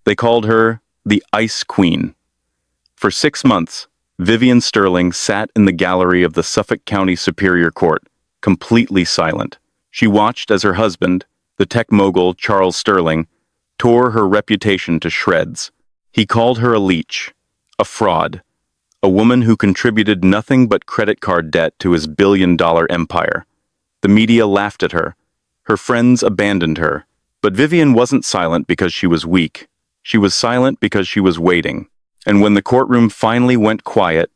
They called her the Ice Queen. For 6 months, Vivian Sterling sat in the gallery of the Suffolk County Superior Court, completely silent. She watched as her husband, the tech mogul Charles Sterling, tore her reputation to shreds. He called her a leech, a fraud, a woman who contributed nothing but credit card debt to his billion-dollar empire. The media laughed at her. Her friends abandoned her. But Vivian wasn't silent because she was weak. She was silent because she was waiting. And when the courtroom finally went quiet,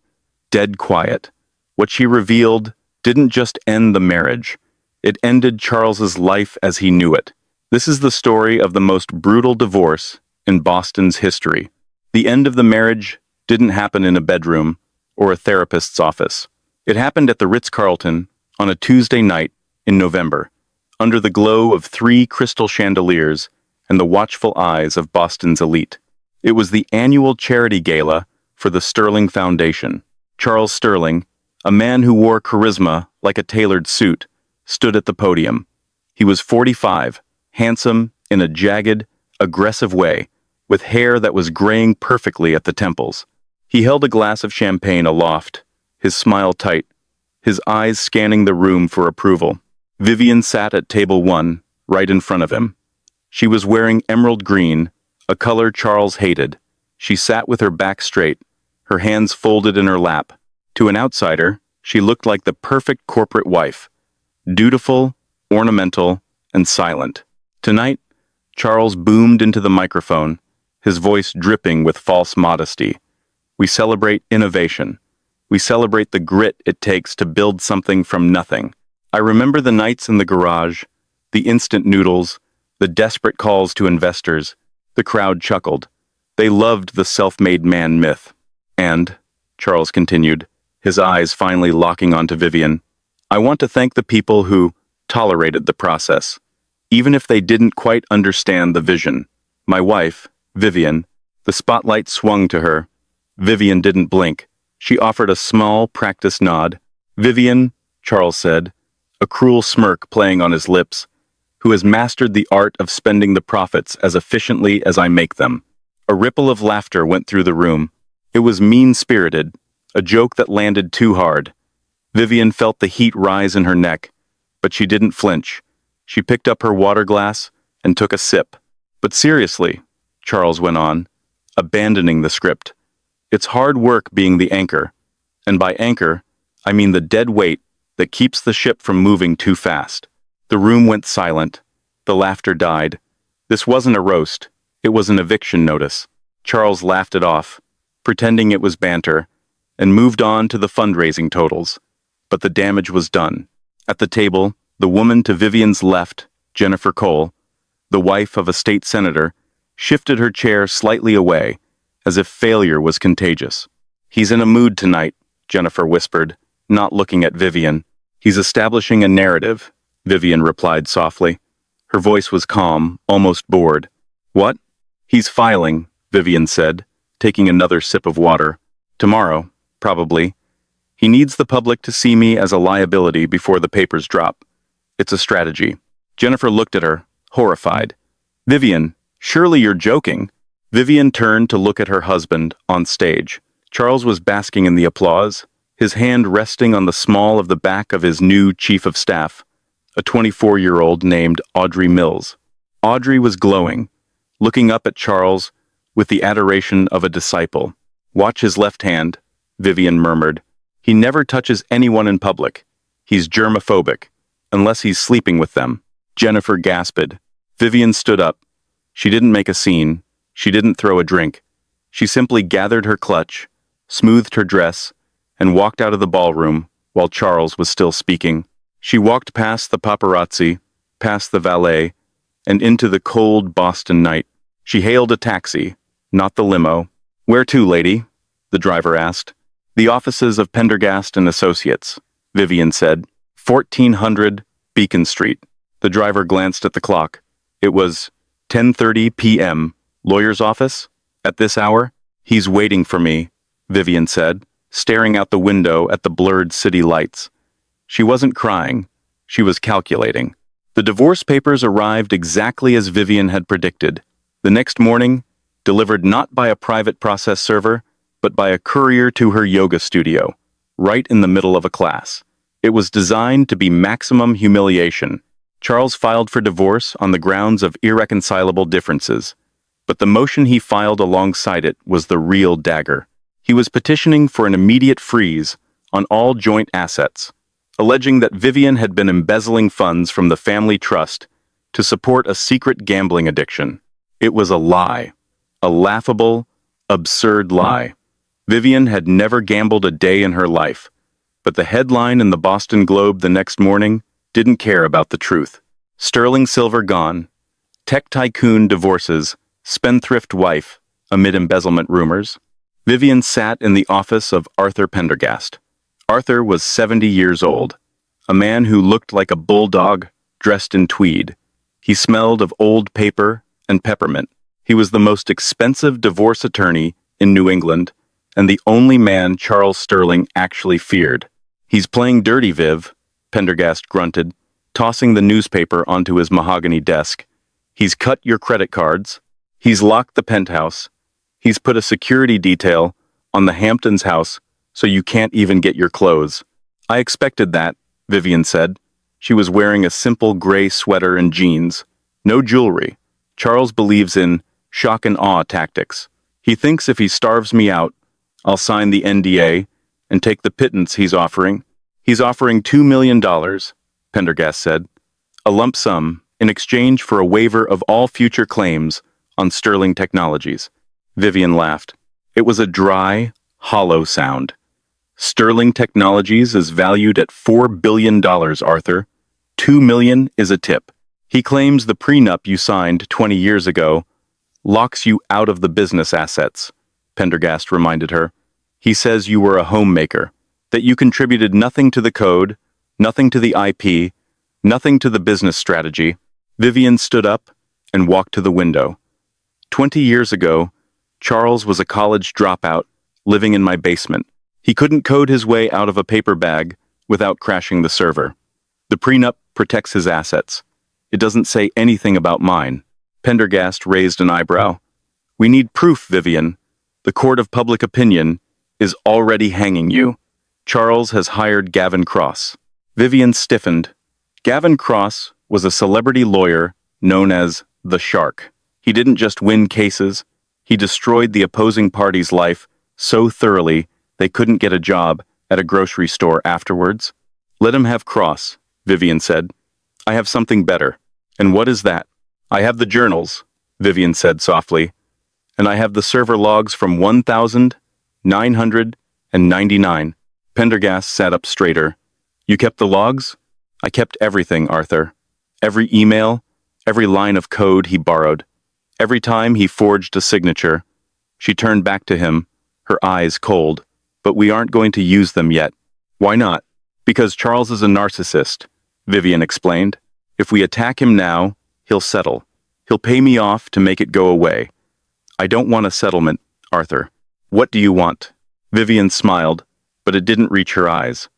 dead quiet, what she revealed didn't just end the marriage. It ended Charles's life as he knew it. This is the story of the most brutal divorce in Boston's history. The end of the marriage didn't happen in a bedroom or a therapist's office. It happened at the Ritz-Carlton on a Tuesday night in November, under the glow of 3 crystal chandeliers and the watchful eyes of Boston's elite. It was the annual charity gala for the Sterling Foundation. Charles Sterling, a man who wore charisma like a tailored suit, stood at the podium. He was 45, handsome in a jagged, aggressive way, with hair that was graying perfectly at the temples. He held a glass of champagne aloft, his smile tight, his eyes scanning the room for approval. Vivian sat at table 1, right in front of him. She was wearing emerald green, a color Charles hated. She sat with her back straight, her hands folded in her lap. To an outsider, she looked like the perfect corporate wife, dutiful, ornamental, and silent. Tonight, Charles boomed into the microphone, his voice dripping with false modesty. We celebrate innovation. We celebrate the grit it takes to build something from nothing. I remember the nights in the garage, the instant noodles, the desperate calls to investors. The crowd chuckled. They loved the self-made man myth. And, Charles continued, his eyes finally locking onto Vivian, I want to thank the people who tolerated the process, even if they didn't quite understand the vision. My wife, Vivian, the spotlight swung to her. Vivian didn't blink. She offered a small, practiced nod. Vivian, Charles said, a cruel smirk playing on his lips, who has mastered the art of spending the profits as efficiently as I make them. A ripple of laughter went through the room. It was mean-spirited, a joke that landed too hard. Vivian felt the heat rise in her neck, but she didn't flinch. She picked up her water glass and took a sip. But seriously, Charles went on, abandoning the script. It's hard work being the anchor, and by anchor, I mean the dead weight that keeps the ship from moving too fast. The room went silent. The laughter died. This wasn't a roast. It was an eviction notice. Charles laughed it off, pretending it was banter, and moved on to the fundraising totals. But the damage was done. At the table, the woman to Vivian's left, Jennifer Cole, the wife of a state senator, shifted her chair slightly away, as if failure was contagious. He's in a mood tonight, Jennifer whispered, not looking at Vivian. He's establishing a narrative, Vivian replied softly. Her voice was calm, almost bored. What? He's filing, Vivian said, taking another sip of water. Tomorrow, probably. He needs the public to see me as a liability before the papers drop. It's a strategy. Jennifer looked at her, horrified. Vivian, surely you're joking. Vivian turned to look at her husband on stage. Charles was basking in the applause, his hand resting on the small of the back of his new chief of staff, a 24-year-old named Audrey Mills. Audrey was glowing, looking up at Charles with the adoration of a disciple. Watch his left hand, Vivian murmured. He never touches anyone in public. He's germophobic, unless he's sleeping with them. Jennifer gasped. Vivian stood up. She didn't make a scene. She didn't throw a drink. She simply gathered her clutch, smoothed her dress, and walked out of the ballroom while Charles was still speaking. She walked past the paparazzi, past the valet, and into the cold Boston night. She hailed a taxi, not the limo. Where to, lady? The driver asked. The offices of Pendergast and Associates, Vivian said. 1400 Beacon Street. The driver glanced at the clock. It was 10:30 p.m. Lawyer's office? At this hour? He's waiting for me, Vivian said, staring out the window at the blurred city lights. She wasn't crying. She was calculating. The divorce papers arrived exactly as Vivian had predicted. The next morning, delivered not by a private process server, but by a courier to her yoga studio, right in the middle of a class. It was designed to be maximum humiliation. Charles filed for divorce on the grounds of irreconcilable differences, but the motion he filed alongside it was the real dagger. He was petitioning for an immediate freeze on all joint assets, alleging that Vivian had been embezzling funds from the family trust to support a secret gambling addiction. It was a lie, a laughable, absurd lie. Vivian had never gambled a day in her life, but the headline in the Boston Globe the next morning didn't care about the truth. Sterling silver gone, tech tycoon divorces, spendthrift wife amid embezzlement rumors. Vivian sat in the office of Arthur Pendergast. Arthur was 70 years old, a man who looked like a bulldog dressed in tweed. He smelled of old paper and peppermint. He was the most expensive divorce attorney in New England, and the only man Charles Sterling actually feared. "He's playing dirty, Viv," Pendergast grunted, tossing the newspaper onto his mahogany desk. "He's cut your credit cards. He's locked the penthouse. He's put a security detail on the Hamptons house so you can't even get your clothes." "I expected that," Vivian said. She was wearing a simple gray sweater and jeans. No jewelry. Charles believes in shock and awe tactics. He thinks if he starves me out, I'll sign the NDA and take the pittance he's offering. "He's offering $2 million, Pendergast said. "A lump sum in exchange for a waiver of all future claims on Sterling Technologies." Vivian laughed. It was a dry, hollow sound. "Sterling Technologies is valued at $4 billion, Arthur. $2 million is a tip. He claims the prenup you signed 20 years ago locks you out of the business assets," Pendergast reminded her. "He says you were a homemaker, that you contributed nothing to the code, nothing to the IP, nothing to the business strategy." Vivian stood up and walked to the window. 20 years ago, Charles was a college dropout living in my basement. He couldn't code his way out of a paper bag without crashing the server. The prenup protects his assets. It doesn't say anything about mine. Pendergast raised an eyebrow. "We need proof, Vivian. The court of public opinion is already hanging you. Charles has hired Gavin Cross." Vivian stiffened. Gavin Cross was a celebrity lawyer known as the Shark. He didn't just win cases, he destroyed the opposing party's life so thoroughly they couldn't get a job at a grocery store afterwards. "Let him have Cross," Vivian said. "I have something better." "And what is that?" "I have the journals," Vivian said softly, "and I have the server logs from 1999. Pendergast sat up straighter. "You kept the logs?" "I kept everything, Arthur. Every email, every line of code he borrowed. Every time he forged a signature." She turned back to him, her eyes cold. "But we aren't going to use them yet." "Why not?" "Because Charles is a narcissist," Vivian explained. "If we attack him now, he'll settle. He'll pay me off to make it go away. I don't want a settlement, Arthur." "What do you want?" Vivian smiled, but it didn't reach her eyes.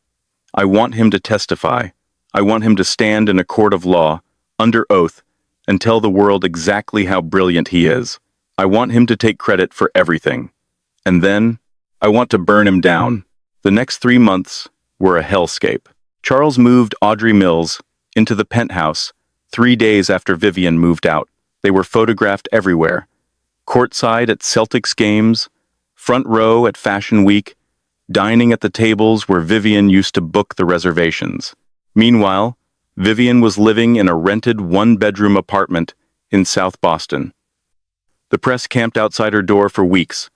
"I want him to testify. I want him to stand in a court of law, under oath, and tell the world exactly how brilliant he is. I want him to take credit for everything. And then, I want to burn him down." The next 3 months were a hellscape. Charles moved Audrey Mills into the penthouse 3 days after Vivian moved out. They were photographed everywhere. Courtside at Celtics games, front row at Fashion Week, dining at the tables where Vivian used to book the reservations. Meanwhile, Vivian was living in a rented one-bedroom apartment in South Boston. The press camped outside her door for weeks.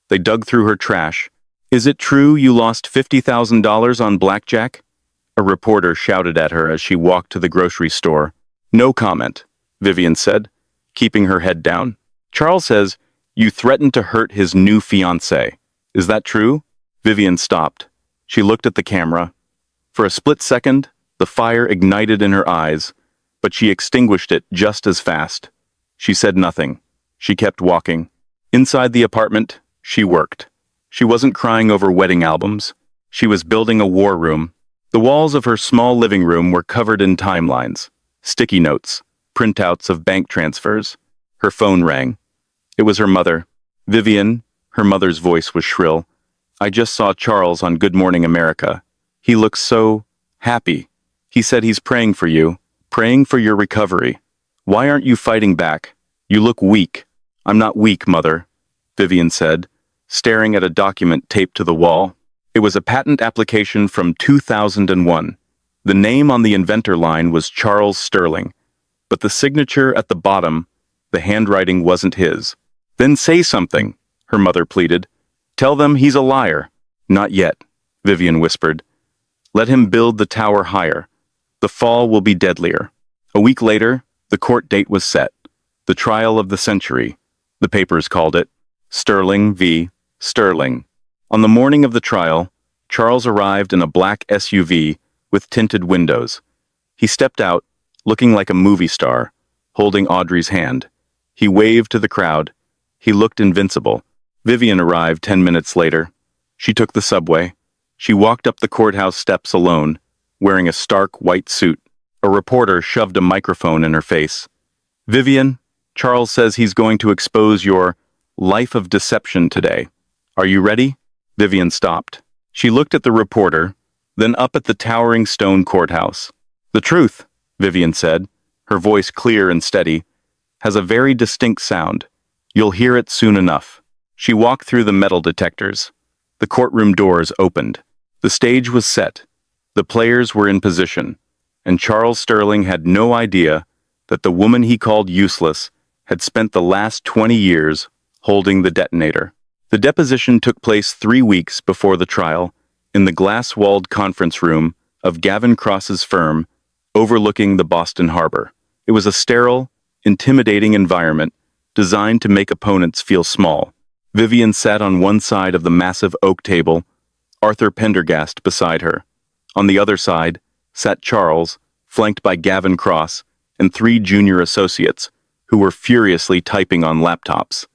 They dug through her trash. "Is it true you lost $50,000 on blackjack?" A reporter shouted at her as she walked to the grocery store. "No comment," Vivian said, keeping her head down. "Charles says you threatened to hurt his new fiancée. Is that true?" Vivian stopped. She looked at the camera. For a split second, the fire ignited in her eyes, but she extinguished it just as fast. She said nothing. She kept walking. Inside the apartment, she worked. She wasn't crying over wedding albums. She was building a war room. The walls of her small living room were covered in timelines, sticky notes, printouts of bank transfers. Her phone rang. It was her mother. Vivian, her mother's voice was shrill. I just saw Charles on Good Morning America. He looks so happy. He said he's praying for you, praying for your recovery. Why aren't you fighting back? You look weak. I'm not weak, Mother, Vivian said, staring at a document taped to the wall. It was a patent application from 2001. The name on the inventor line was Charles Sterling, but the signature at the bottom, the handwriting wasn't his. Then say something, her mother pleaded. Tell them he's a liar. Not yet, Vivian whispered. Let him build the tower higher. The fall will be deadlier. A week later, the court date was set. The trial of the century, the papers called it. Sterling v. Sterling. On the morning of the trial, Charles arrived in a black SUV with tinted windows. He stepped out, looking like a movie star, holding Audrey's hand. He waved to the crowd. He looked invincible. Vivian arrived 10 minutes later. She took the subway. She walked up the courthouse steps alone, wearing a stark white suit. A reporter shoved a microphone in her face. Vivian, Charles says he's going to expose your life of deception today. Are you ready? Vivian stopped. She looked at the reporter, then up at the towering stone courthouse. The truth, Vivian said, her voice clear and steady, has a very distinct sound. You'll hear it soon enough. She walked through the metal detectors. The courtroom doors opened. The stage was set. The players were in position, and Charles Sterling had no idea that the woman he called useless had spent the last 20 years holding the detonator. The deposition took place 3 weeks before the trial in the glass-walled conference room of Gavin Cross's firm overlooking the Boston Harbor. It was a sterile, intimidating environment designed to make opponents feel small. Vivian sat on one side of the massive oak table, Arthur Pendergast beside her. On the other side sat Charles, flanked by Gavin Cross and 3 junior associates who were furiously typing on laptops.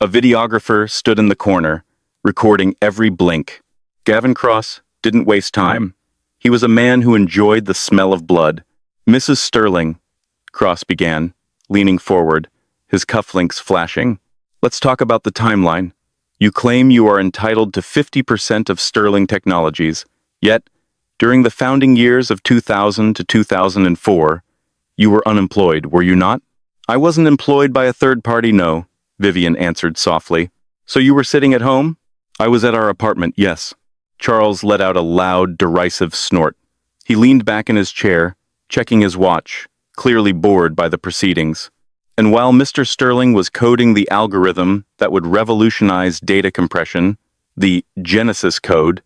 A videographer stood in the corner, recording every blink. Gavin Cross didn't waste time. He was a man who enjoyed the smell of blood. Mrs. Sterling, Cross began, leaning forward, his cufflinks flashing. Let's talk about the timeline. You claim you are entitled to 50% of Sterling Technologies, yet, during the founding years of 2000 to 2004, you were unemployed, were you not? I wasn't employed by a third party, no, Vivian answered softly. So you were sitting at home? I was at our apartment, yes. Charles let out a loud, derisive snort. He leaned back in his chair, checking his watch, clearly bored by the proceedings. And while Mr. Sterling was coding the algorithm that would revolutionize data compression, the Genesis code,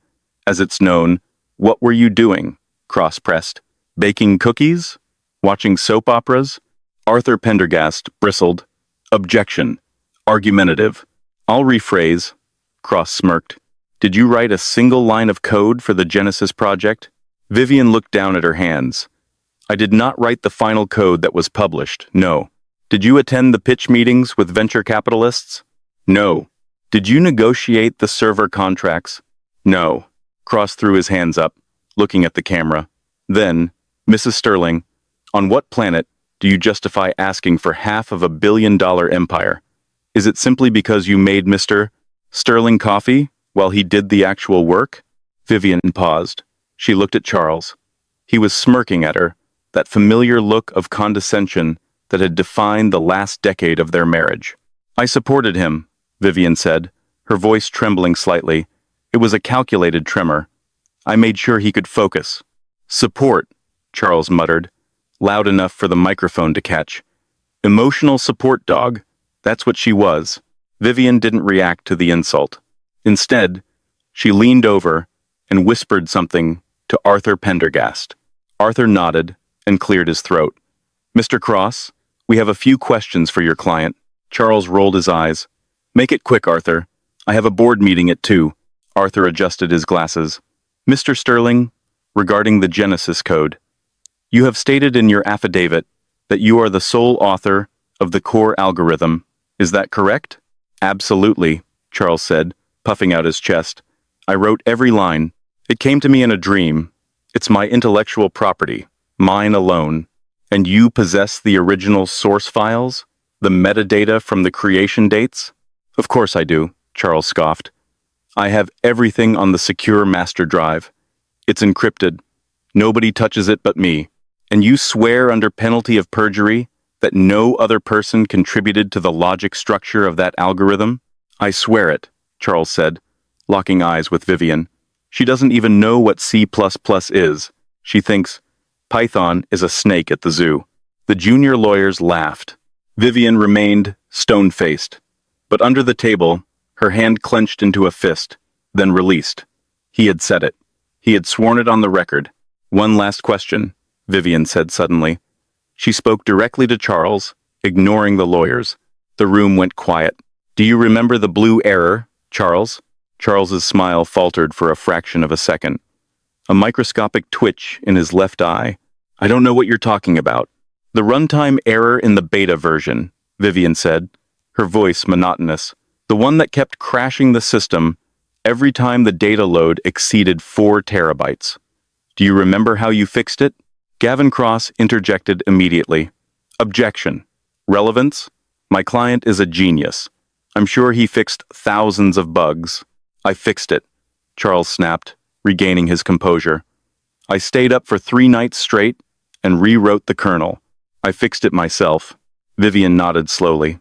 as it's known, what were you doing? Cross pressed. Baking cookies? Watching soap operas? Arthur Pendergast bristled. Objection. Argumentative. I'll rephrase. Cross smirked. Did you write a single line of code for the Genesis project? Vivian looked down at her hands. I did not write the final code that was published, no. Did you attend the pitch meetings with venture capitalists? No. Did you negotiate the server contracts? No. Cross threw his hands up, looking at the camera. Then, Mrs. Sterling, on what planet do you justify asking for $500 million empire? Is it simply because you made Mr. Sterling coffee while he did the actual work? Vivian paused. She looked at Charles. He was smirking at her, that familiar look of condescension that had defined the last decade of their marriage. I supported him, Vivian said, her voice trembling slightly. It was a calculated tremor. I made sure he could focus. Support, Charles muttered, loud enough for the microphone to catch. Emotional support dog. That's what she was. Vivian didn't react to the insult. Instead, she leaned over and whispered something to Arthur Pendergast. Arthur nodded and cleared his throat. Mr. Cross, we have a few questions for your client. Charles rolled his eyes. Make it quick, Arthur. I have a board meeting at 2. Arthur adjusted his glasses. Mr. Sterling, regarding the Genesis code, you have stated in your affidavit that you are the sole author of the core algorithm. Is that correct? Absolutely, Charles said, puffing out his chest. I wrote every line. It came to me in a dream. It's my intellectual property, mine alone. And you possess the original source files? The metadata from the creation dates? Of course I do, Charles scoffed. I have everything on the secure master drive. It's encrypted. Nobody touches it but me. And you swear under penalty of perjury that no other person contributed to the logic structure of that algorithm? I swear it, Charles said, locking eyes with Vivian. She doesn't even know what C++ is. She thinks Python is a snake at the zoo. The junior lawyers laughed. Vivian remained stone-faced, but under the table, her hand clenched into a fist, then released. He had said it. He had sworn it on the record. One last question, Vivian said suddenly. She spoke directly to Charles, ignoring the lawyers. The room went quiet. Do you remember the blue error, Charles? Charles's smile faltered for a fraction of a second. A microscopic twitch in his left eye. I don't know what you're talking about. The runtime error in the beta version, Vivian said, her voice monotonous. The one that kept crashing the system every time the data load exceeded 4 terabytes. Do you remember how you fixed it? Gavin Cross interjected immediately. Objection. Relevance? My client is a genius. I'm sure he fixed thousands of bugs. I fixed it, Charles snapped, regaining his composure. I stayed up for 3 nights straight and rewrote the kernel. I fixed it myself. Vivian nodded slowly.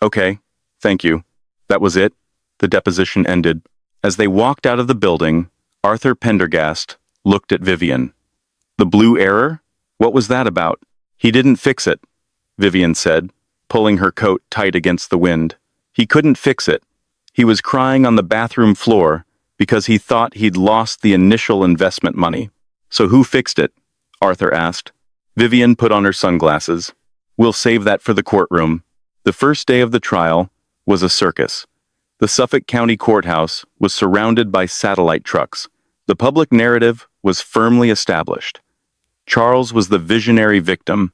Okay, thank you. That was it. The deposition ended. As they walked out of the building, Arthur Pendergast looked at Vivian. The blue error? What was that about? He didn't fix it, Vivian said, pulling her coat tight against the wind. He couldn't fix it. He was crying on the bathroom floor because he thought he'd lost the initial investment money. So who fixed it? Arthur asked. Vivian put on her sunglasses. We'll save that for the courtroom. The first day of the trial was a circus. The Suffolk County Courthouse was surrounded by satellite trucks. The public narrative was firmly established. Charles was the visionary victim,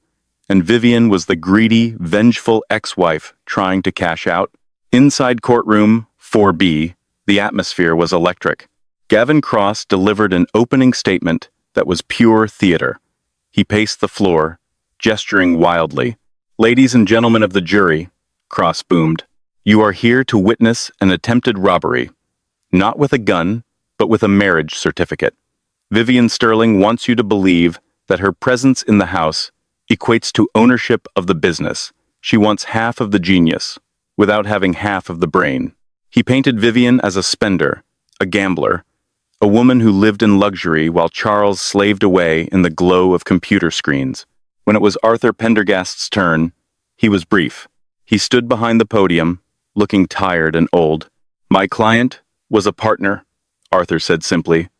and Vivian was the greedy, vengeful ex-wife trying to cash out. Inside courtroom 4B, the atmosphere was electric. Gavin Cross delivered an opening statement that was pure theater. He paced the floor, gesturing wildly. Ladies and gentlemen of the jury, Cross boomed, you are here to witness an attempted robbery. Not with a gun, but with a marriage certificate. Vivian Sterling wants you to believe that her presence in the house equates to ownership of the business. She wants half of the genius, without having half of the brain. He painted Vivian as a spender, a gambler, a woman who lived in luxury while Charles slaved away in the glow of computer screens. When it was Arthur Pendergast's turn, he was brief. He stood behind the podium, looking tired and old. My client was a partner, Arthur said simply.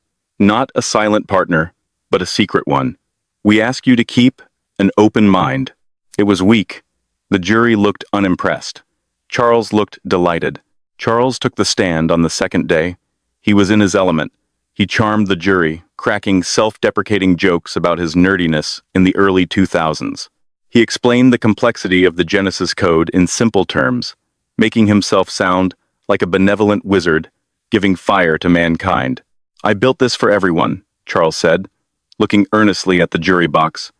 Not a silent partner, but a secret one. We ask you to keep an open mind. It was weak. The jury looked unimpressed. Charles looked delighted. Charles took the stand on the second day. He was in his element. He charmed the jury, cracking self-deprecating jokes about his nerdiness in the early 2000s. He explained the complexity of the Genesis code in simple terms, making himself sound like a benevolent wizard, giving fire to mankind. I built this for everyone, Charles said, looking earnestly at the jury box.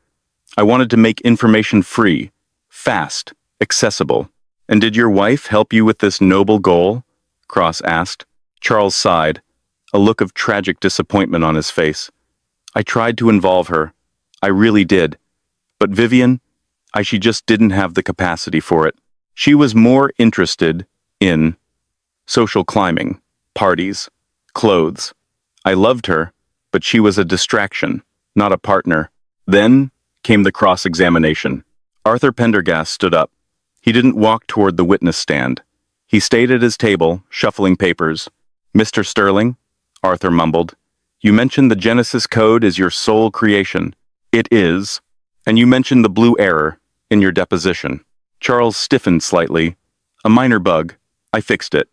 I wanted to make information free, fast, accessible. And did your wife help you with this noble goal? Cross asked. Charles sighed, a look of tragic disappointment on his face. I tried to involve her. I really did. But Vivian, she just didn't have the capacity for it. She was more interested in social climbing, parties, clothes. I loved her, but she was a distraction, not a partner. Then came the cross-examination. Arthur Pendergast stood up. He didn't walk toward the witness stand. He stayed at his table, shuffling papers. Mr. Sterling, Arthur mumbled, you mentioned the Genesis code is your sole creation. It is. And you mentioned the blue error in your deposition. Charles stiffened slightly. A minor bug. I fixed it.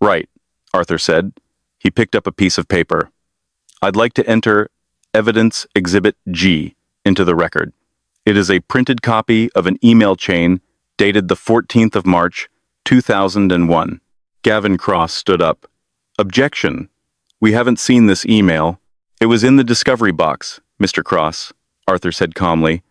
Right, Arthur said. He picked up a piece of paper. I'd like to enter Evidence Exhibit G into the record. It is a printed copy of an email chain dated the 14th of March, 2001. Gavin Cross stood up. Objection. We haven't seen this email. It was in the discovery box, Mr. Cross, Arthur said calmly.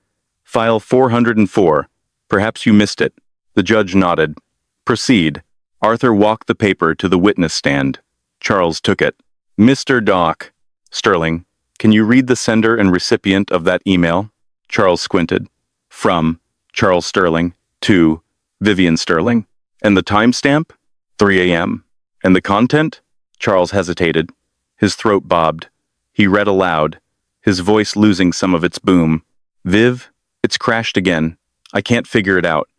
File 404. Perhaps you missed it. The The judge nodded. Proceed. Arthur walked the paper to the witness stand. Charles took it. Mr. Doc. Sterling, can you read the sender and recipient of that email? Charles squinted. From Charles Sterling to Vivian Sterling. And the timestamp? 3 a.m. And the content? Charles hesitated. His throat bobbed. He read aloud, his voice losing some of its boom. Viv, it's crashed again. I can't figure it out.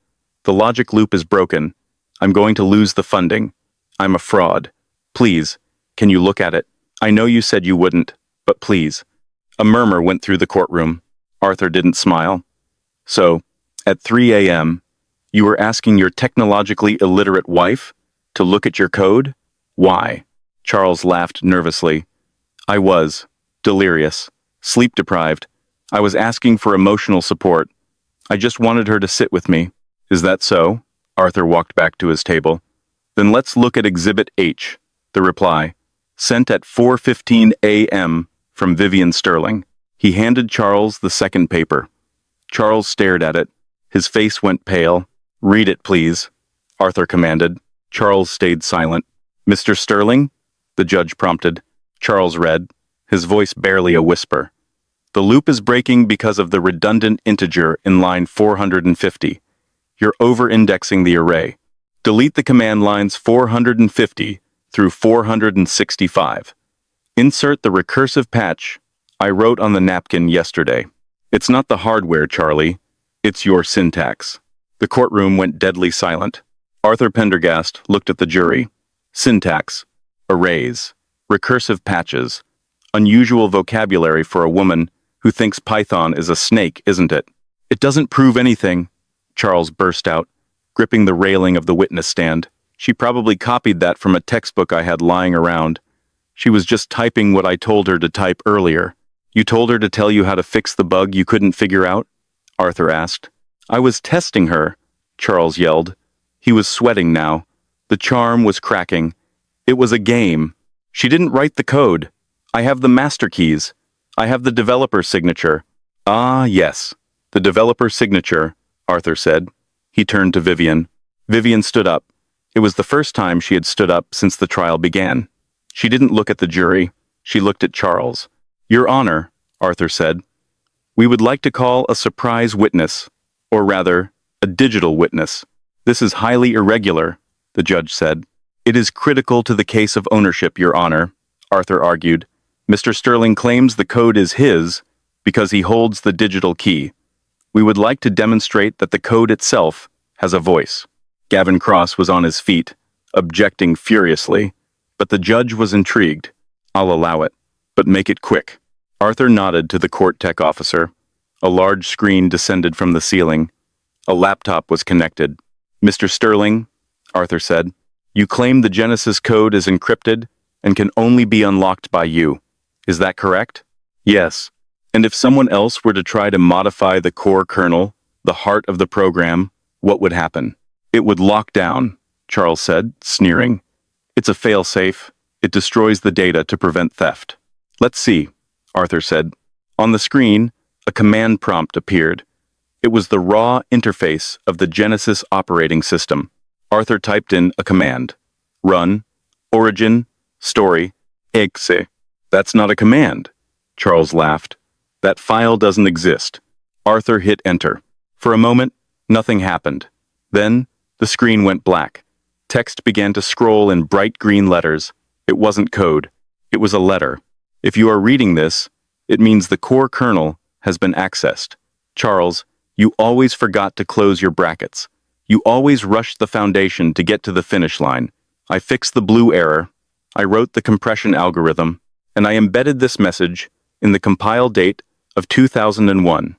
The logic loop is broken. I'm going to lose the funding. I'm a fraud. Please, can you look at it? I know you said you wouldn't, but please. A murmur went through the courtroom. Arthur didn't smile. So, at 3 a.m., you were asking your technologically illiterate wife to look at your code? Why? Charles laughed nervously. I was delirious, sleep-deprived. I was asking for emotional support. I just wanted her to sit with me. Is that so? Arthur walked back to his table. Then let's look at Exhibit H, the reply. Sent at 4:15 a.m. from Vivian Sterling. He handed Charles the second paper. Charles stared at it. His face went pale. Read it, please, Arthur commanded. Charles stayed silent. Mr. Sterling? The judge prompted. Charles read, his voice barely a whisper. The loop is breaking because of the redundant integer in line 450. You're over-indexing the array. Delete the command lines 450 through 465. Insert the recursive patch I wrote on the napkin yesterday. It's not the hardware, Charlie. It's your syntax. The courtroom went deadly silent. Arthur Pendergast looked at the jury. Syntax, arrays, recursive patches, unusual vocabulary for a woman who thinks Python is a snake, isn't it? It doesn't prove anything, Charles burst out, gripping the railing of the witness stand. She probably copied that from a textbook I had lying around. She was just typing what I told her to type earlier. You told her to tell you how to fix the bug you couldn't figure out? Arthur asked. I was testing her, Charles yelled. He was sweating now. The charm was cracking. It was a game. She didn't write the code. I have the master keys. I have the developer signature. Ah, yes. The developer signature, Arthur said. He turned to Vivian. Vivian stood up. It was the first time she had stood up since the trial began. She didn't look at the jury. She looked at Charles. Your Honor, Arthur said. We would like to call a surprise witness, or rather, a digital witness. This is highly irregular, the judge said. It is critical to the case of ownership, Your Honor, Arthur argued. Mr. Sterling claims the code is his because he holds the digital key. We would like to demonstrate that the code itself has a voice. Gavin Cross was on his feet, objecting furiously, but the judge was intrigued. I'll allow it, but make it quick. Arthur nodded to the court tech officer. A large screen descended from the ceiling. A laptop was connected. Mr. Sterling, Arthur said, you claim the Genesis code is encrypted and can only be unlocked by you. Is that correct? Yes. And if someone else were to try to modify the core kernel, the heart of the program, what would happen? It would lock down, Charles said, sneering. It's a fail-safe. It destroys the data to prevent theft. Let's see, Arthur said. On the screen, a command prompt appeared. It was the raw interface of the Genesis operating system. Arthur typed in a command. Run, origin, story, exe. That's not a command, Charles laughed. That file doesn't exist. Arthur hit enter. For a moment, nothing happened. Then, the screen went black. Text began to scroll in bright green letters. It wasn't code. It was a letter. If you are reading this, it means the core kernel has been accessed. Charles, you always forgot to close your brackets. You always rushed the foundation to get to the finish line. I fixed the blue error. I wrote the compression algorithm, and I embedded this message in the compile date of 2001,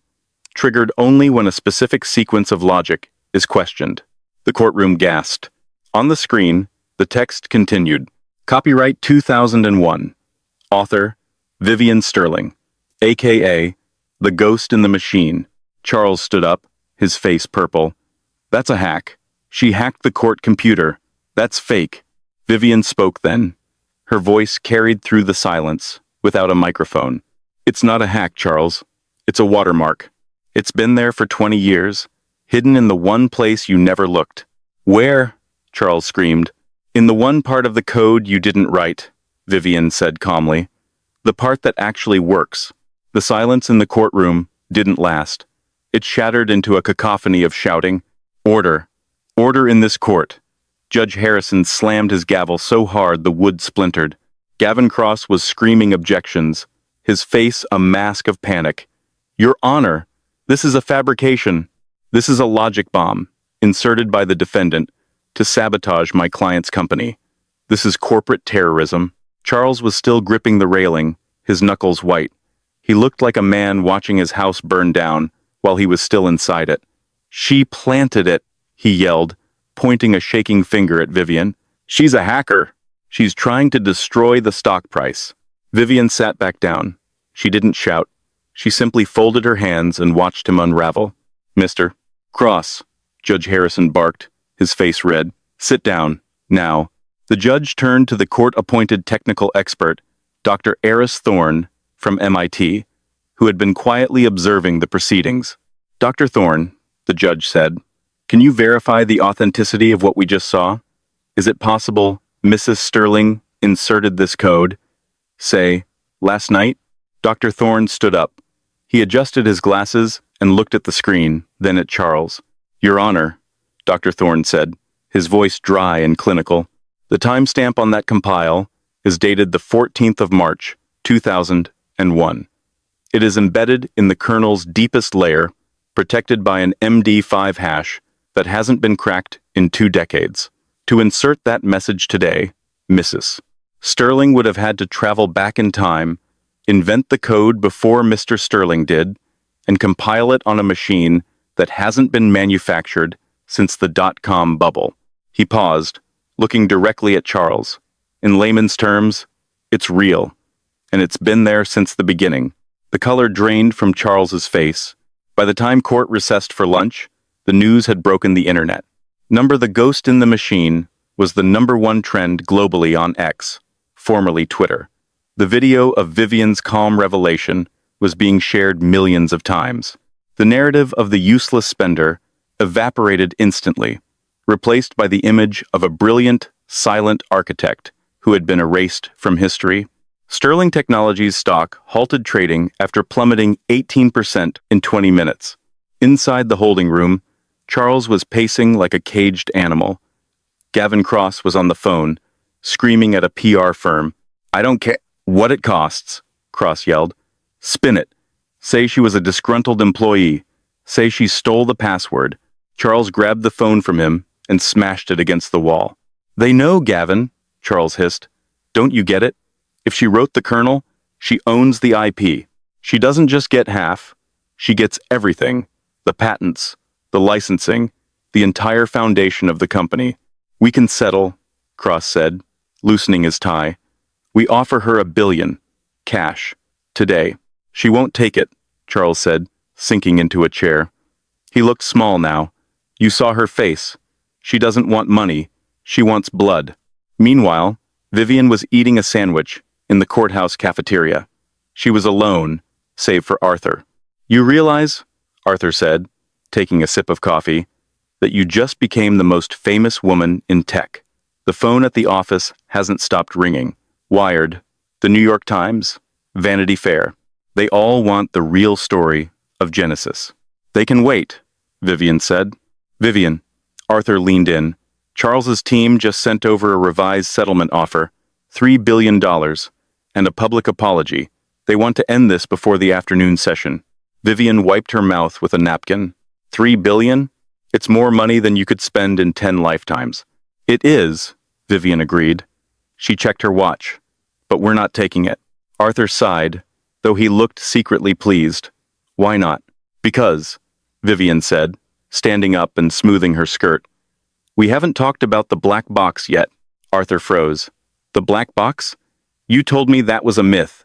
triggered only when a specific sequence of logic is questioned. The courtroom gasped. On the screen, the text continued. Copyright 2001. Author, Vivian Sterling, a.k.a. The Ghost in the Machine. Charles stood up, his face purple. That's a hack. She hacked the court computer. That's fake. Vivian spoke then. Her voice carried through the silence, without a microphone. It's not a hack, Charles. It's a watermark. It's been there for 20 years, hidden in the one place you never looked. Where? Charles screamed. In the one part of the code you didn't write, Vivian said calmly. The part that actually works. The silence in the courtroom didn't last. It shattered into a cacophony of shouting. Order. Order in this court. Judge Harrison slammed his gavel so hard the wood splintered. Gavin Cross was screaming objections, his face a mask of panic. Your Honor, this is a fabrication. This is a logic bomb, inserted by the defendant, to sabotage my client's company. This is corporate terrorism. Charles was still gripping the railing, his knuckles white. He looked like a man watching his house burn down while he was still inside it. She planted it, he yelled, pointing a shaking finger at Vivian. She's a hacker. She's trying to destroy the stock price. Vivian sat back down. She didn't shout. She simply folded her hands and watched him unravel. Mr. Cross, Judge Harrison barked, his face red. Sit down, now. The judge turned to the court-appointed technical expert, Dr. Eris Thorne, from MIT, who had been quietly observing the proceedings. Dr. Thorne, the judge said, can you verify the authenticity of what we just saw? Is it possible Mrs. Sterling inserted this code, say, last night? Dr. Thorne stood up. He adjusted his glasses and looked at the screen, then at Charles. Your Honor, Dr. Thorne said, his voice dry and clinical. The timestamp on that compile is dated the 14th of March, 2001. It is embedded in the kernel's deepest layer, protected by an MD5 hash that hasn't been cracked in 2 decades. To insert that message today, Mrs. Sterling would have had to travel back in time, invent the code before Mr. Sterling did, and compile it on a machine that hasn't been manufactured since the dot-com bubble. He paused, looking directly at Charles. In layman's terms, it's real, and it's been there since the beginning. The color drained from Charles's face. By the time court recessed for lunch, the news had broken the internet. The ghost in the machine was the #1 trend globally on X, formerly Twitter. The video of Vivian's calm revelation was being shared millions of times. The narrative of the useless spender evaporated instantly, replaced by the image of a brilliant, silent architect who had been erased from history. Sterling Technologies stock halted trading after plummeting 18% in 20 minutes. Inside the holding room, Charles was pacing like a caged animal. Gavin Cross was on the phone, screaming at a PR firm. I don't care what it costs, Cross yelled. Spin it. Say she was a disgruntled employee. Say she stole the password. Charles grabbed the phone from him and smashed it against the wall. They know, Gavin, Charles hissed. Don't you get it? If she wrote the kernel, she owns the IP. She doesn't just get half. She gets everything. The patents, the licensing, the entire foundation of the company. We can settle, Cross said, loosening his tie. We offer her $1 billion, cash, today. She won't take it, Charles said, sinking into a chair. He looked small now. You saw her face. She doesn't want money. She wants blood. Meanwhile, Vivian was eating a sandwich in the courthouse cafeteria. She was alone, save for Arthur. You realize, Arthur said, taking a sip of coffee, that you just became the most famous woman in tech. The phone at the office hasn't stopped ringing. Wired, the New York Times, Vanity Fair. They all want the real story of Genesis. They can wait, Vivian said. Vivian, Arthur leaned in. Charles's team just sent over a revised settlement offer, $3 billion, and a public apology. They want to end this before the afternoon session. Vivian wiped her mouth with a napkin. $3 billion? It's more money than you could spend in 10 lifetimes. It is, Vivian agreed. She checked her watch. But we're not taking it. Arthur sighed, though he looked secretly pleased. Why not? Because, Vivian said, standing up and smoothing her skirt. We haven't talked about the black box yet. Arthur froze. The black box? You told me that was a myth.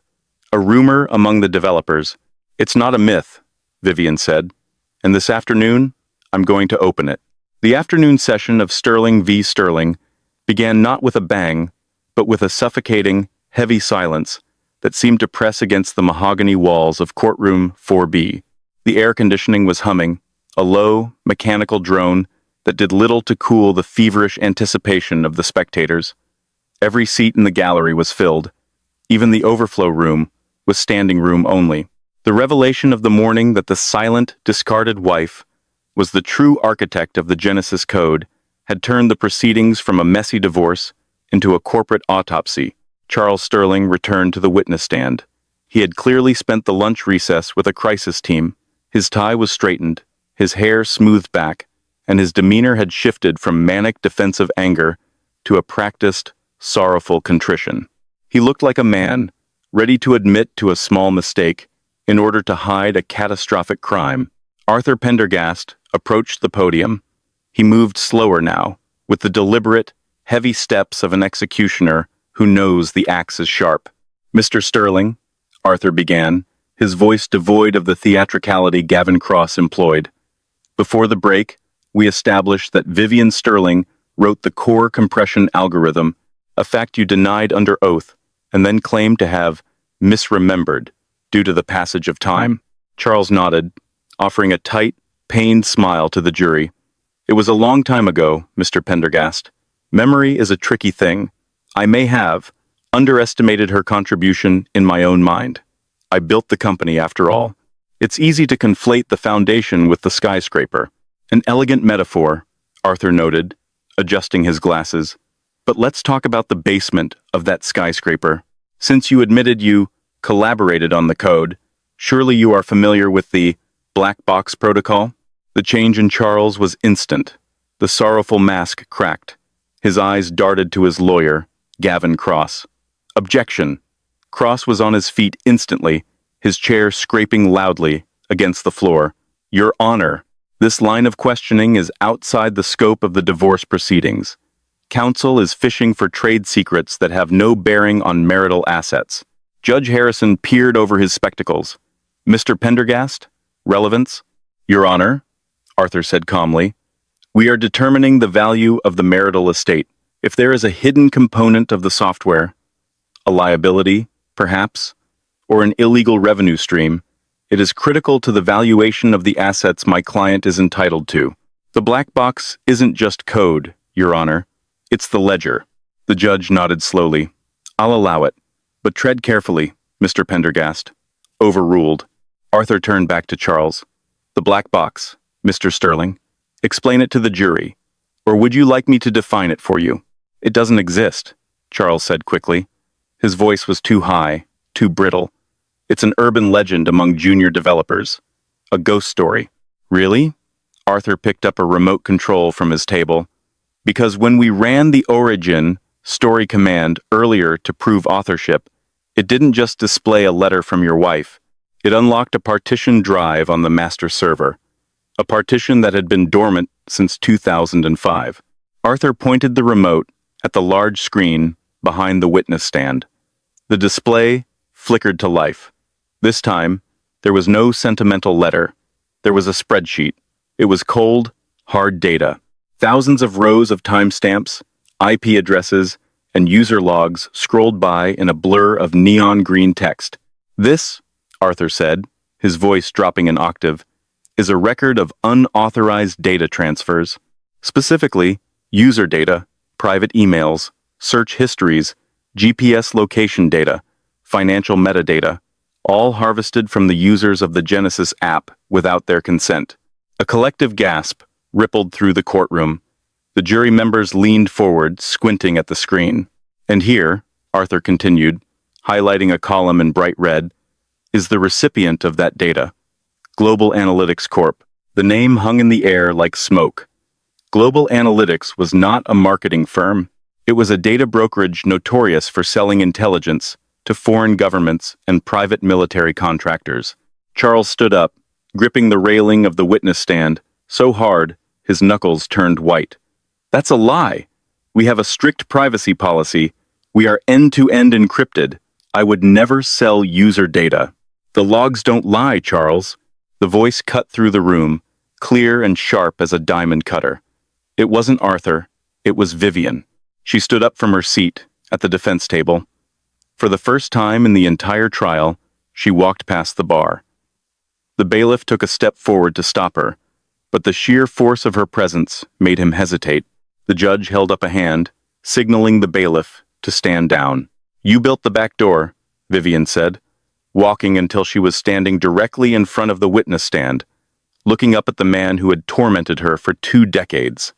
A rumor among the developers. It's not a myth, Vivian said. And this afternoon, I'm going to open it. The afternoon session of Sterling v. Sterling began not with a bang, but with a suffocating, heavy silence that seemed to press against the mahogany walls of Courtroom 4B. The air conditioning was humming, a low, mechanical drone that did little to cool the feverish anticipation of the spectators. Every seat in the gallery was filled. Even the overflow room was standing room only. The revelation of the morning that the silent, discarded wife was the true architect of the Genesis Code had turned the proceedings from a messy divorce into a corporate autopsy. Charles Sterling returned to the witness stand. He had clearly spent the lunch recess with a crisis team. His tie was straightened, his hair smoothed back, and his demeanor had shifted from manic defensive anger to a practiced, sorrowful contrition. He looked like a man, ready to admit to a small mistake in order to hide a catastrophic crime. Arthur Pendergast approached the podium. He moved slower now, with the deliberate, heavy steps of an executioner who knows the axe is sharp. "Mr. Sterling," Arthur began, his voice devoid of the theatricality Gavin Cross employed. "Before the break, we established that Vivian Sterling wrote the core compression algorithm, a fact you denied under oath, and then claimed to have misremembered due to the passage of time." Charles nodded, offering a tight, pained smile to the jury. "It was a long time ago, Mr. Pendergast. Memory is a tricky thing. I may have underestimated her contribution in my own mind. I built the company after all. It's easy to conflate the foundation with the skyscraper. An elegant metaphor," Arthur noted, adjusting his glasses. "But let's talk about the basement of that skyscraper. Since you admitted you collaborated on the code, surely you are familiar with the black box protocol?" The change in Charles was instant. The sorrowful mask cracked. His eyes darted to his lawyer, Gavin Cross. "Objection." Cross was on his feet instantly, his chair scraping loudly against the floor. "Your Honor, this line of questioning is outside the scope of the divorce proceedings. Counsel is fishing for trade secrets that have no bearing on marital assets." Judge Harrison peered over his spectacles. "Mr. Pendergast? Relevance?" "Your Honor," Arthur said calmly, "we are determining the value of the marital estate. If there is a hidden component of the software, a liability, perhaps, or an illegal revenue stream, it is critical to the valuation of the assets my client is entitled to. The black box isn't just code, Your Honor. It's the ledger." The judge nodded slowly. "I'll allow it, but tread carefully, Mr. Pendergast." Overruled. Arthur turned back to Charles. "The black box, Mr. Sterling. Explain it to the jury. Or would you like me to define it for you?" "It doesn't exist," Charles said quickly. His voice was too high, too brittle. "It's an urban legend among junior developers. A ghost story." "Really?" Arthur picked up a remote control from his table. "Because when we ran the origin story command earlier to prove authorship, it didn't just display a letter from your wife. It unlocked a partition drive on the master server, a partition that had been dormant since 2005. Arthur pointed the remote at the large screen behind the witness stand. The display flickered to life. This time, there was no sentimental letter. There was a spreadsheet. It was cold, hard data. Thousands of rows of timestamps, IP addresses, and user logs scrolled by in a blur of neon green text. "This," Arthur said, his voice dropping an octave, "is a record of unauthorized data transfers. Specifically, user data, private emails, search histories, GPS location data, financial metadata, all harvested from the users of the Genesis app without their consent." A collective gasp rippled through the courtroom. The jury members leaned forward, squinting at the screen. "And here," Arthur continued, highlighting a column in bright red, "is the recipient of that data. Global Analytics Corp." The name hung in the air like smoke. Global Analytics was not a marketing firm. It was a data brokerage notorious for selling intelligence to foreign governments and private military contractors. Charles stood up, gripping the railing of the witness stand, so hard his knuckles turned white. "That's a lie. We have a strict privacy policy. We are end-to-end encrypted. I would never sell user data." "The logs don't lie, Charles." The voice cut through the room, clear and sharp as a diamond cutter. It wasn't Arthur. It was Vivian. She stood up from her seat at the defense table. For the first time in the entire trial, she walked past the bar. The bailiff took a step forward to stop her, but the sheer force of her presence made him hesitate. The judge held up a hand, signaling the bailiff to stand down. "You built the back door," Vivian said, walking until she was standing directly in front of the witness stand, looking up at the man who had tormented her for 2 decades.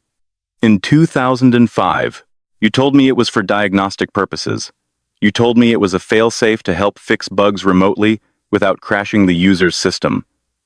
"In 2005, you told me it was for diagnostic purposes. You told me it was a failsafe to help fix bugs remotely without crashing the user's system.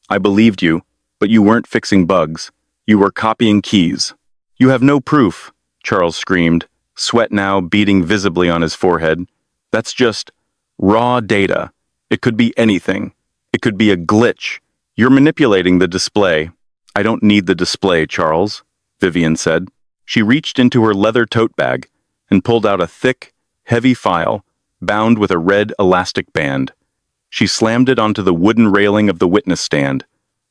I believed you, but you weren't fixing bugs. You were copying keys." "You have no proof," Charles screamed, sweat now beading visibly on his forehead. "That's just raw data. It could be anything. It could be a glitch. You're manipulating the display." "I don't need the display, Charles," Vivian said. She reached into her leather tote bag and pulled out a thick, heavy file bound with a red elastic band. She slammed it onto the wooden railing of the witness stand.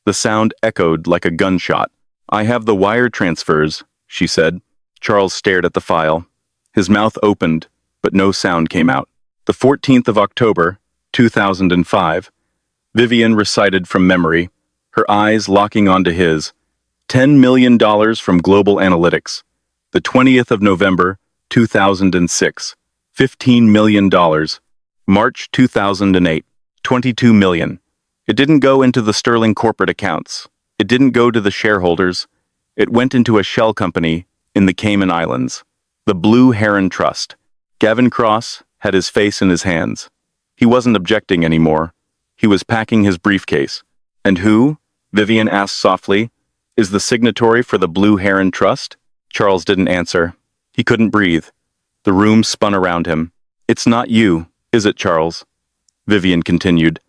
The sound echoed like a gunshot. "I have the wire transfers," she said. Charles stared at the file. His mouth opened, but no sound came out. "The 14th of October, 2005, Vivian recited from memory, her eyes locking onto his. $10 million from Global Analytics. The 20th of November, 2006, $15 million. March 2008, $22 million. It didn't go into the Sterling corporate accounts. It didn't go to the shareholders. It went into a shell company in the Cayman Islands, the Blue Heron Trust. Gavin Cross had his face in his hands. He wasn't objecting anymore. He was packing his briefcase. "And who?" Vivian asked softly. "Is the signatory for the Blue Heron Trust?" Charles didn't answer. He couldn't breathe. The room spun around him. "It's not you, is it, Charles?" Vivian continued,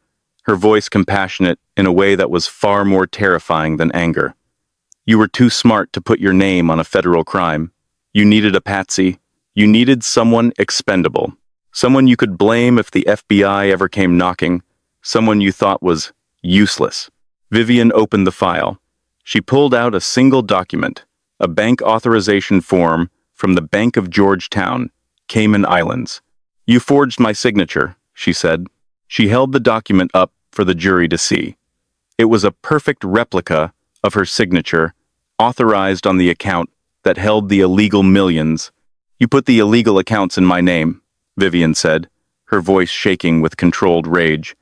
her voice compassionate in a way that was far more terrifying than anger. "You were too smart to put your name on a federal crime. You needed a patsy. You needed someone expendable. Someone you could blame if the FBI ever came knocking. Someone you thought was useless." Vivian opened the file. She pulled out a single document, a bank authorization form from the Bank of Georgetown, Cayman Islands. "You forged my signature," she said. She held the document up for the jury to see. It was a perfect replica of her signature, authorized on the account that held the illegal millions. "You put the illegal accounts in my name," Vivian said, her voice shaking with controlled rage.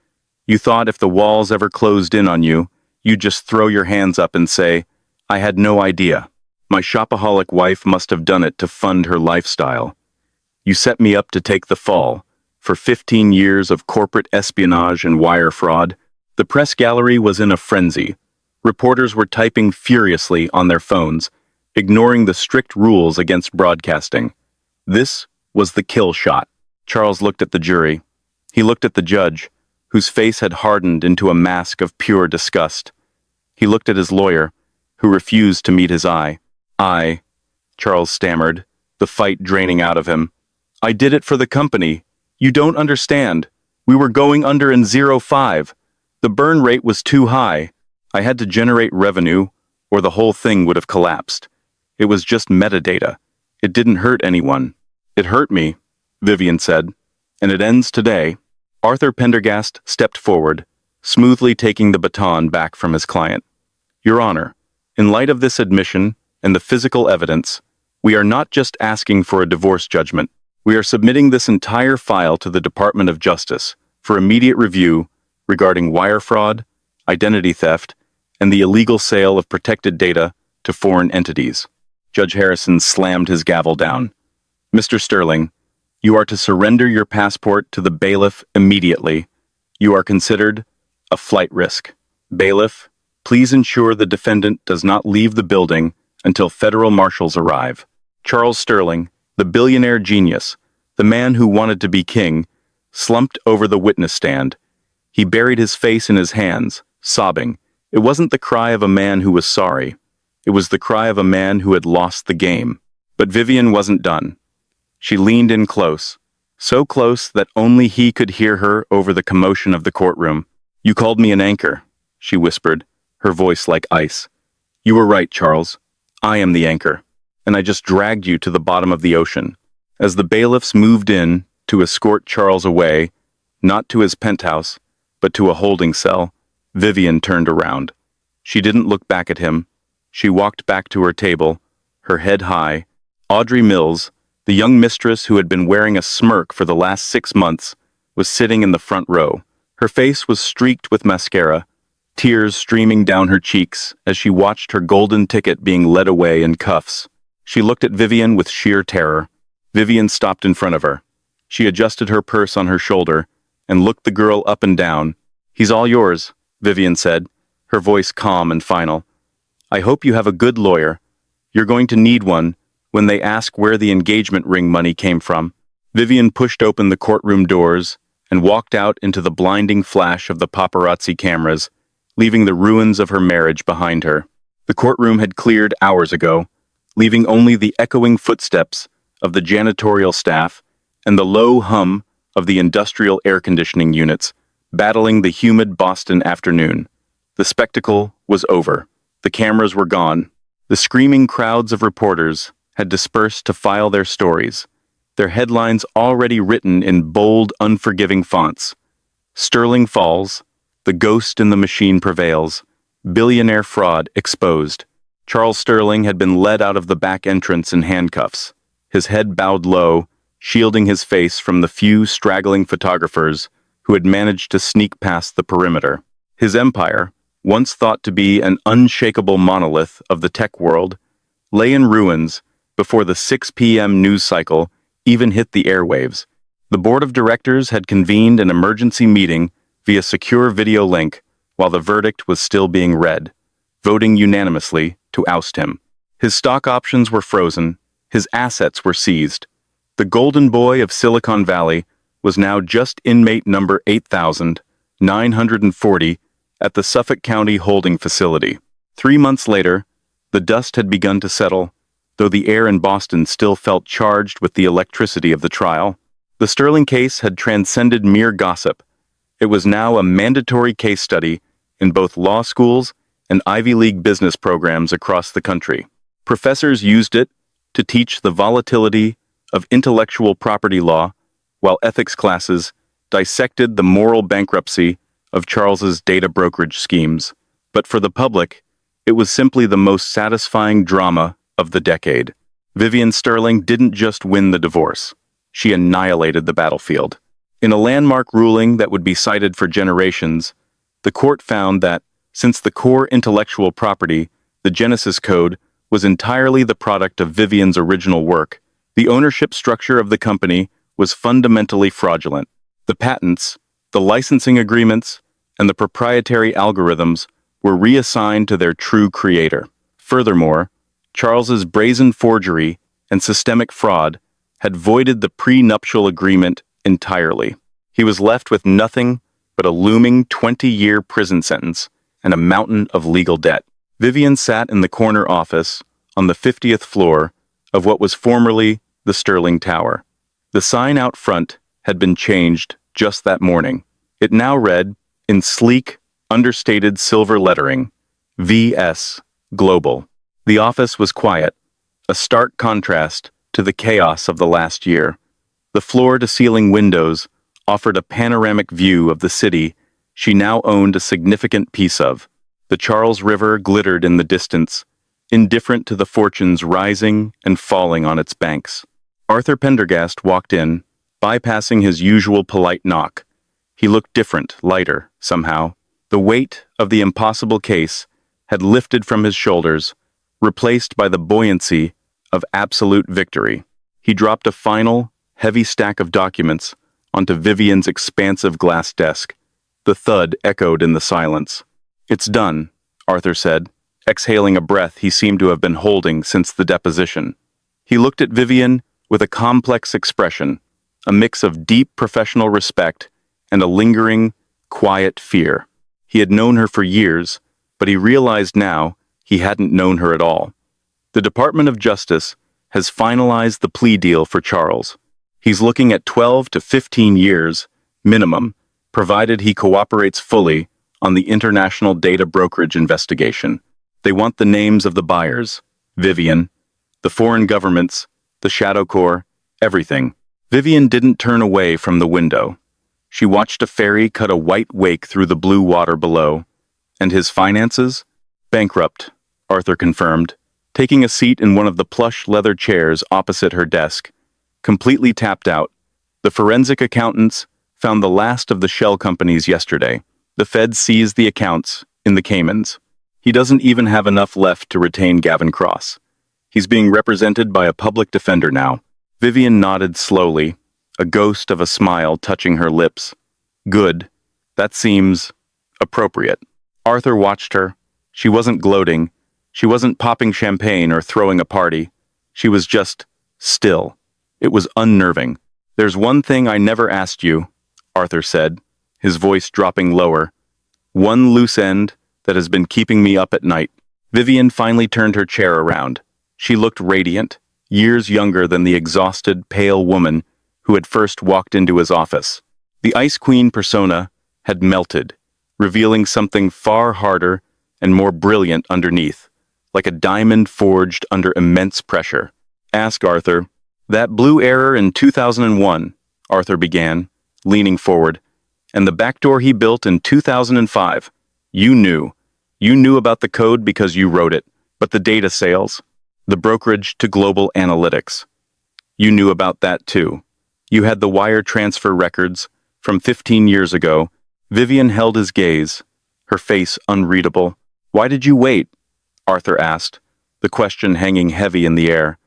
"You thought if the walls ever closed in on you, you'd just throw your hands up and say, 'I had no idea. My shopaholic wife must have done it to fund her lifestyle.' You set me up to take the fall. For 15 years of corporate espionage and wire fraud, the press gallery was in a frenzy. Reporters were typing furiously on their phones, ignoring the strict rules against broadcasting. This was the kill shot." Charles looked at the jury. He looked at the judge, whose face had hardened into a mask of pure disgust. He looked at his lawyer, who refused to meet his eye. "I," Charles stammered, the fight draining out of him. "I did it for the company. You don't understand. We were going under in 05. The burn rate was too high. I had to generate revenue, or the whole thing would have collapsed. It was just metadata. It didn't hurt anyone." "It hurt me," Vivian said, "and it ends today." Arthur Pendergast stepped forward, smoothly taking the baton back from his client. "Your Honor, in light of this admission and the physical evidence, we are not just asking for a divorce judgment. We are submitting this entire file to the Department of Justice for immediate review regarding wire fraud, identity theft, and the illegal sale of protected data to foreign entities." Judge Harrison slammed his gavel down. "Mr. Sterling, you are to surrender your passport to the bailiff immediately. You are considered a flight risk. Bailiff, please ensure the defendant does not leave the building until federal marshals arrive." Charles Sterling, the billionaire genius, the man who wanted to be king, slumped over the witness stand. He buried his face in his hands, sobbing. It wasn't the cry of a man who was sorry. It was the cry of a man who had lost the game. But Vivian wasn't done. She leaned in close, so close that only he could hear her over the commotion of the courtroom. "You called me an anchor," she whispered, her voice like ice. "You were right, Charles. I am the anchor, and I just dragged you to the bottom of the ocean." As the bailiffs moved in to escort Charles away, not to his penthouse, but to a holding cell, Vivian turned around. She didn't look back at him. She walked back to her table, her head high. Audrey Mills, the young mistress who had been wearing a smirk for the last 6 months, was sitting in the front row. Her face was streaked with mascara, tears streaming down her cheeks as she watched her golden ticket being led away in cuffs. She looked at Vivian with sheer terror. Vivian stopped in front of her. She adjusted her purse on her shoulder and looked the girl up and down. "He's all yours," Vivian said, her voice calm and final. "I hope you have a good lawyer. You're going to need one when they ask where the engagement ring money came from." Vivian pushed open the courtroom doors and walked out into the blinding flash of the paparazzi cameras, leaving the ruins of her marriage behind her. The courtroom had cleared hours ago, leaving only the echoing footsteps of the janitorial staff and the low hum of the industrial air conditioning units, battling the humid Boston afternoon. The spectacle was over. The cameras were gone. The screaming crowds of reporters had dispersed to file their stories, their headlines already written in bold, unforgiving fonts. Sterling falls, the ghost in the machine prevails, billionaire fraud exposed. Charles Sterling had been led out of the back entrance in handcuffs, his head bowed low, shielding his face from the few straggling photographers who had managed to sneak past the perimeter. His empire, once thought to be an unshakable monolith of the tech world, lay in ruins before the 6 p.m. news cycle even hit the airwaves. The board of directors had convened an emergency meeting via secure video link while the verdict was still being read, voting unanimously to oust him. His stock options were frozen, his assets were seized. The golden boy of Silicon Valley was now just inmate number 8,940 at the Suffolk County holding facility. 3 months later, the dust had begun to settle, though the air in Boston still felt charged with the electricity of the trial. The Sterling case had transcended mere gossip. It was now a mandatory case study in both law schools and Ivy League business programs across the country. Professors used it to teach the volatility of intellectual property law, while ethics classes dissected the moral bankruptcy of Charles's data brokerage schemes. But for the public, it was simply the most satisfying drama of the decade. Vivian Sterling didn't just win the divorce. She annihilated the battlefield. In a landmark ruling that would be cited for generations, the court found that, since the core intellectual property, the Genesis Code, was entirely the product of Vivian's original work, the ownership structure of the company was fundamentally fraudulent. The patents, the licensing agreements, and the proprietary algorithms were reassigned to their true creator. Furthermore, Charles's brazen forgery and systemic fraud had voided the prenuptial agreement entirely. He was left with nothing but a looming 20-year prison sentence and a mountain of legal debt. Vivian sat in the corner office on the 50th floor of what was formerly the Sterling Tower. The sign out front had been changed just that morning. It now read, in sleek, understated silver lettering, V.S. Global. The office was quiet, a stark contrast to the chaos of the last year. The floor-to-ceiling windows offered a panoramic view of the city she now owned a significant piece of. The Charles River glittered in the distance, indifferent to the fortunes rising and falling on its banks. Arthur Pendergast walked in, bypassing his usual polite knock. He looked different, lighter, somehow. The weight of the impossible case had lifted from his shoulders, replaced by the buoyancy of absolute victory. He dropped a final, heavy stack of documents onto Vivian's expansive glass desk. The thud echoed in the silence. "It's done," Arthur said, exhaling a breath he seemed to have been holding since the deposition. He looked at Vivian with a complex expression, a mix of deep professional respect and a lingering, quiet fear. He had known her for years, but he realized now he hadn't known her at all. The Department of Justice has finalized the plea deal for Charles. He's looking at 12 to 15 years, minimum, provided he cooperates fully on the international data brokerage investigation. They want the names of the buyers, Vivian, the foreign governments, the Shadow Corps, everything. Vivian didn't turn away from the window. She watched a ferry cut a white wake through the blue water below. And his finances? Bankrupt, Arthur confirmed, taking a seat in one of the plush leather chairs opposite her desk. Completely tapped out. The forensic accountants found the last of the shell companies yesterday. The Fed seized the accounts in the Caymans. He doesn't even have enough left to retain Gavin Cross. He's being represented by a public defender now. Vivian nodded slowly, a ghost of a smile touching her lips. Good. That seems appropriate. Arthur watched her. She wasn't gloating. She wasn't popping champagne or throwing a party. She was just still. It was unnerving. "There's one thing I never asked you," Arthur said, his voice dropping lower. "One loose end that has been keeping me up at night." Vivian finally turned her chair around. She looked radiant, years younger than the exhausted, pale woman who had first walked into his office. The Ice Queen persona had melted, revealing something far harder and more brilliant underneath, like a diamond forged under immense pressure. "Ask Arthur. That blue error in 2001, Arthur began, leaning forward, "and the backdoor he built in 2005. You knew. You knew about the code because you wrote it, but the data sales, the brokerage to global analytics. You knew about that too. You had the wire transfer records from 15 years ago." Vivian held his gaze, her face unreadable. "Why did you wait?" Arthur asked, the question hanging heavy in the air.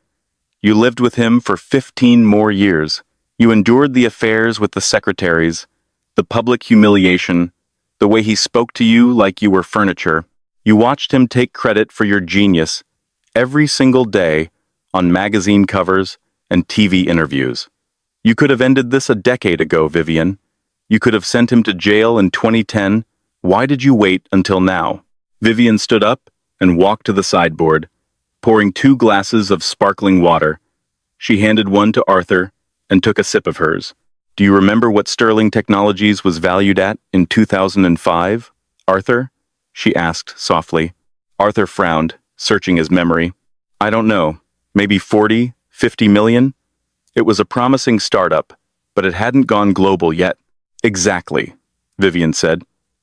"You lived with him for 15 more years. You endured the affairs with the secretaries, the public humiliation, the way he spoke to you like you were furniture. You watched him take credit for your genius every single day on magazine covers and TV interviews. You could have ended this a decade ago, Vivian. You could have sent him to jail in 2010. Why did you wait until now?" Vivian stood up and walked to the sideboard, pouring 2 glasses of sparkling water. She handed one to Arthur and took a sip of hers. "Do you remember what Sterling Technologies was valued at in 2005, Arthur?" she asked softly. Arthur frowned, searching his memory. "I don't know. Maybe 40, 50 million? It was a promising startup, but it hadn't gone global yet." "Exactly," Vivian said.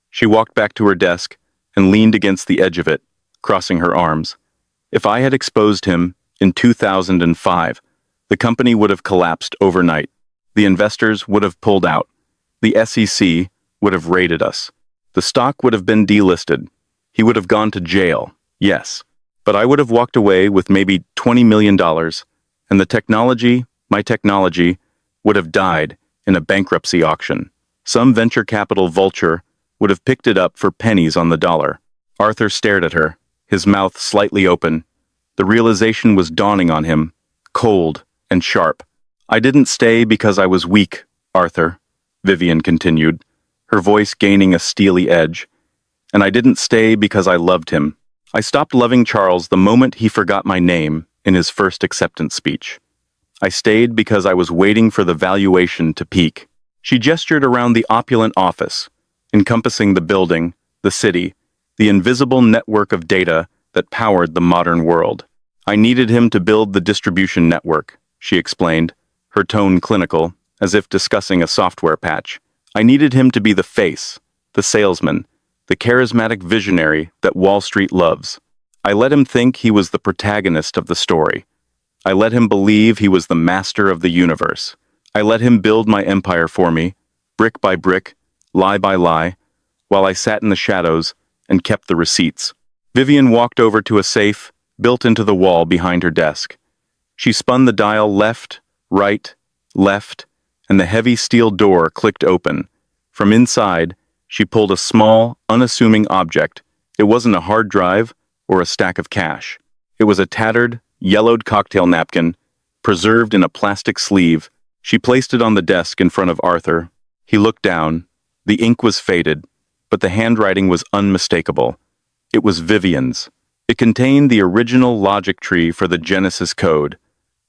She walked back to her desk and leaned against the edge of it, crossing her arms. "If I had exposed him in 2005, the company would have collapsed overnight. The investors would have pulled out. The SEC would have raided us. The stock would have been delisted. He would have gone to jail, yes. But I would have walked away with maybe $20 million, and the technology, my technology, would have died in a bankruptcy auction. Some venture capital vulture would have picked it up for pennies on the dollar." Arthur stared at her, his mouth slightly open. The realization was dawning on him, cold and sharp. "I didn't stay because I was weak, Arthur," Vivian continued, her voice gaining a steely edge. "And I didn't stay because I loved him. I stopped loving Charles the moment he forgot my name in his first acceptance speech. I stayed because I was waiting for the valuation to peak." She gestured around the opulent office, encompassing the building, the city, the invisible network of data that powered the modern world. "I needed him to build the distribution network," she explained, her tone clinical, as if discussing a software patch. "I needed him to be the face, the salesman, the charismatic visionary that Wall Street loves. I let him think he was the protagonist of the story. I let him believe he was the master of the universe. I let him build my empire for me, brick by brick, lie by lie, while I sat in the shadows and kept the receipts." Vivian walked over to a safe built into the wall behind her desk. She spun the dial left, right, left, and the heavy steel door clicked open. From inside, she pulled a small, unassuming object. It wasn't a hard drive or a stack of cash. It was a tattered, yellowed cocktail napkin, preserved in a plastic sleeve. She placed it on the desk in front of Arthur. He looked down. The ink was faded, but the handwriting was unmistakable. It was Vivian's. It contained the original logic tree for the Genesis code,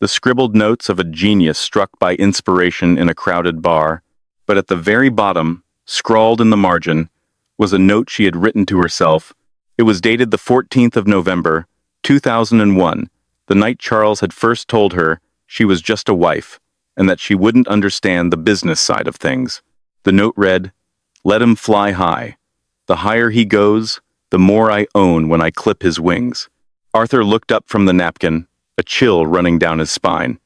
the scribbled notes of a genius struck by inspiration in a crowded bar. But at the very bottom, scrawled in the margin, was a note she had written to herself. It was dated the 14th of November, 2001, the night Charles had first told her she was just a wife, and that she wouldn't understand the business side of things. The note read, "Let him fly high. The higher he goes, the more I own when I clip his wings." Arthur looked up from the napkin, a chill running down his spine.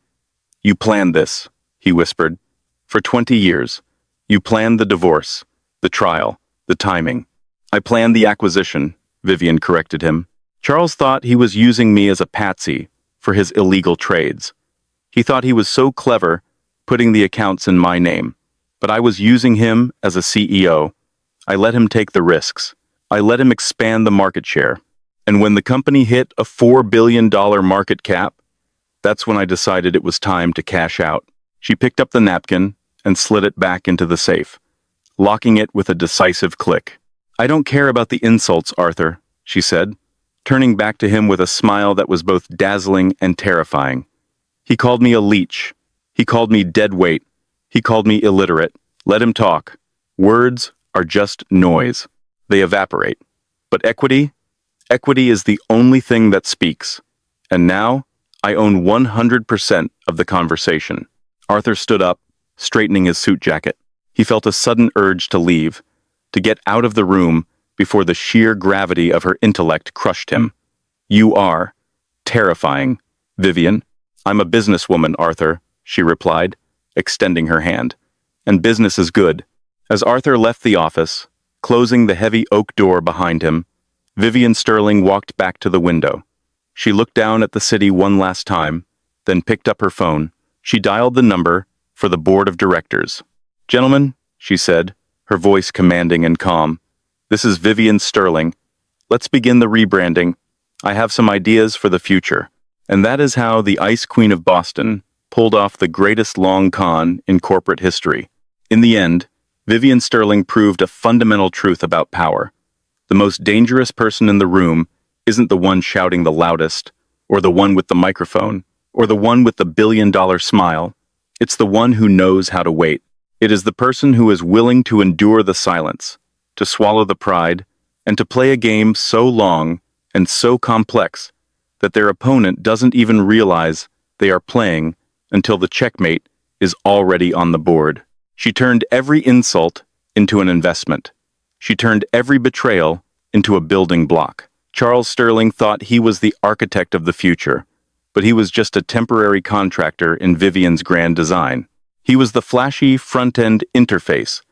You planned this, he whispered. For 20 years. You planned the divorce, the trial, the timing. I planned the acquisition, Vivian corrected him. Charles thought he was using me as a patsy for his illegal trades. He thought he was so clever, putting the accounts in my name. But I was using him as a CEO. I let him take the risks. I let him expand the market share. And when the company hit a $4 billion market cap, that's when I decided it was time to cash out. She picked up the napkin and slid it back into the safe, locking it with a decisive click. I don't care about the insults, Arthur, she said, turning back to him with a smile that was both dazzling and terrifying. He called me a leech. He called me dead weight. He called me illiterate. Let him talk. Words are just noise. They evaporate. But equity is the only thing that speaks. And now, I own 100% of the conversation. Arthur stood up, straightening his suit jacket. He felt a sudden urge to leave, to get out of the room before the sheer gravity of her intellect crushed him. You are terrifying, Vivian. I'm a businesswoman, Arthur, she replied, extending her hand. And business is good. As Arthur left the office, closing the heavy oak door behind him, Vivian Sterling walked back to the window. She looked down at the city one last time, then picked up her phone. She dialed the number for the board of directors. Gentlemen, she said, her voice commanding and calm, this is Vivian Sterling. Let's begin the rebranding. I have some ideas for the future. And that is how the Ice Queen of Boston pulled off the greatest long con in corporate history. In the end, Vivian Sterling proved a fundamental truth about power. The most dangerous person in the room isn't the one shouting the loudest, or the one with the microphone, or the one with the billion-dollar smile. It's the one who knows how to wait. It is the person who is willing to endure the silence, to swallow the pride, and to play a game so long and so complex that their opponent doesn't even realize they are playing until the checkmate is already on the board. She turned every insult into an investment. She turned every betrayal into a building block. Charles Sterling thought he was the architect of the future, but he was just a temporary contractor in Vivian's grand design. He was the flashy front-end interface,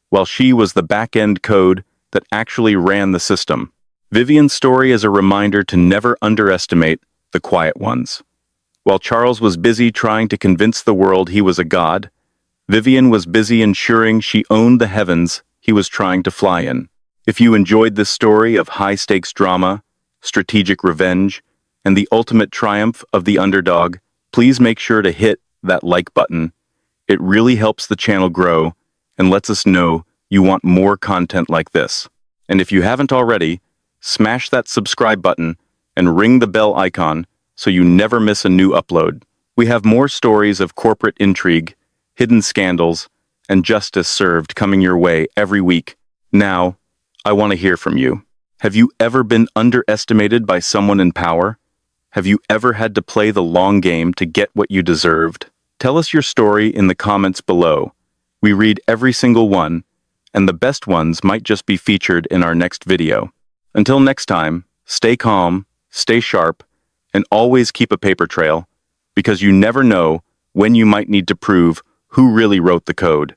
while she was the back-end code that actually ran the system. Vivian's story is a reminder to never underestimate the quiet ones. While Charles was busy trying to convince the world he was a god, Vivian was busy ensuring she owned the heavens he was trying to fly in. If you enjoyed this story of high-stakes drama, strategic revenge, and the ultimate triumph of the underdog, please make sure to hit that like button. It really helps the channel grow and lets us know you want more content like this. And if you haven't already, smash that subscribe button and ring the bell icon so you never miss a new upload. We have more stories of corporate intrigue, hidden scandals, and justice served coming your way every week. Now, I want to hear from you. Have you ever been underestimated by someone in power? Have you ever had to play the long game to get what you deserved? Tell us your story in the comments below. We read every single one, and the best ones might just be featured in our next video. Until next time, stay calm, stay sharp, and always keep a paper trail, because you never know when you might need to prove who really wrote the code.